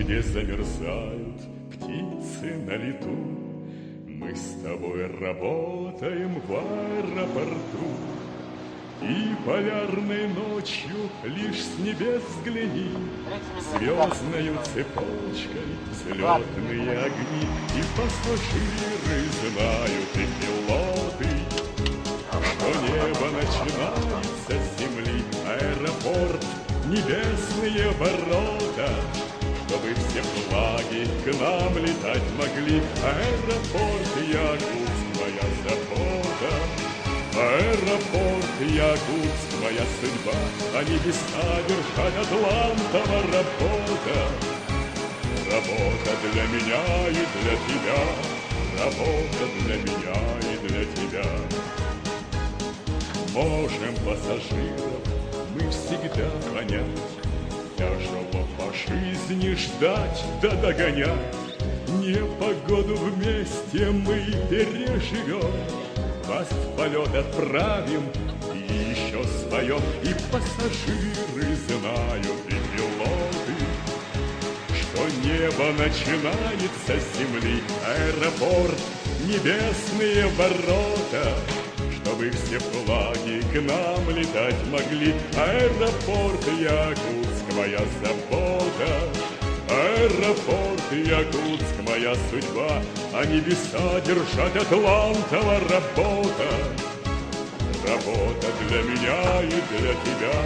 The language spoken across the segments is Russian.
где замерзают птицы на лету. Мы с тобой работаем в аэропорту. И полярной ночью лишь с небес взгляни, звездною цепочкой взлетные огни. И пассажиры знают, и пилоты, что небо начинается с земли. Аэропорт, небесные ворота, чтобы все флаги к нам летать могли. Аэропорт, Якутск, моя забота. Аэропорт, Якутск, моя судьба, а небеса вершат Атлантова работа. Работа для меня и для тебя, работа для меня и для тебя. Можем пассажиров мы всегда понять, тяжело по жизни ждать да догонять. Непогоду вместе мы переживем, вас в полет отправим и еще своем. И пассажиры знают, и пилоты, что небо начинается с земли. Аэропорт, небесные ворота, чтобы все флаги к нам летать могли. Аэропорт, Якутск, моя забота. Аэропорт, Якутск, моя судьба, а небеса держать Атлантова работа. Работа для меня и для тебя,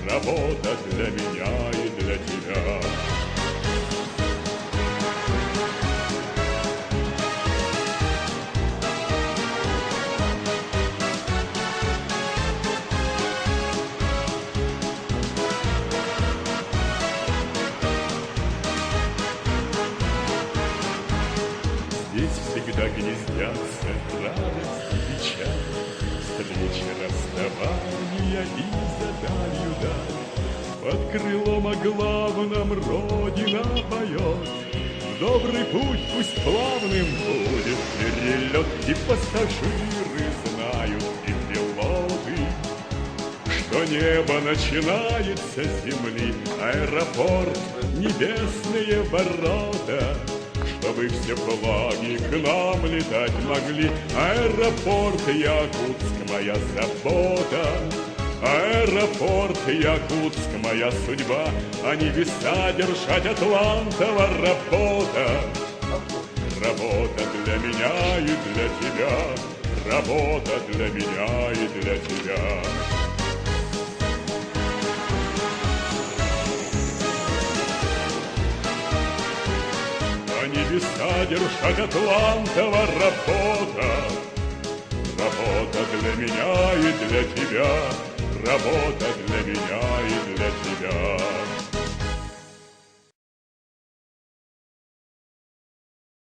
работа для меня и для тебя. Здесь всегда гнездятся радость и печаль, встречи, расставания и за далью даль. Под крылом о главном Родина поет, добрый путь пусть плавным будет перелет. И пассажиры знают, и пилоты, что небо начинается с земли. Аэропорт, небесные ворота, чтобы все флаги к нам летать могли. Аэропорт, Якутск, моя забота. Аэропорт, Якутск, моя судьба, а небеса держать Атлантова работа. Работа для меня и для тебя, работа для меня и для тебя. А небеса держать Атлантова работа. Работа для меня и для тебя, работа для меня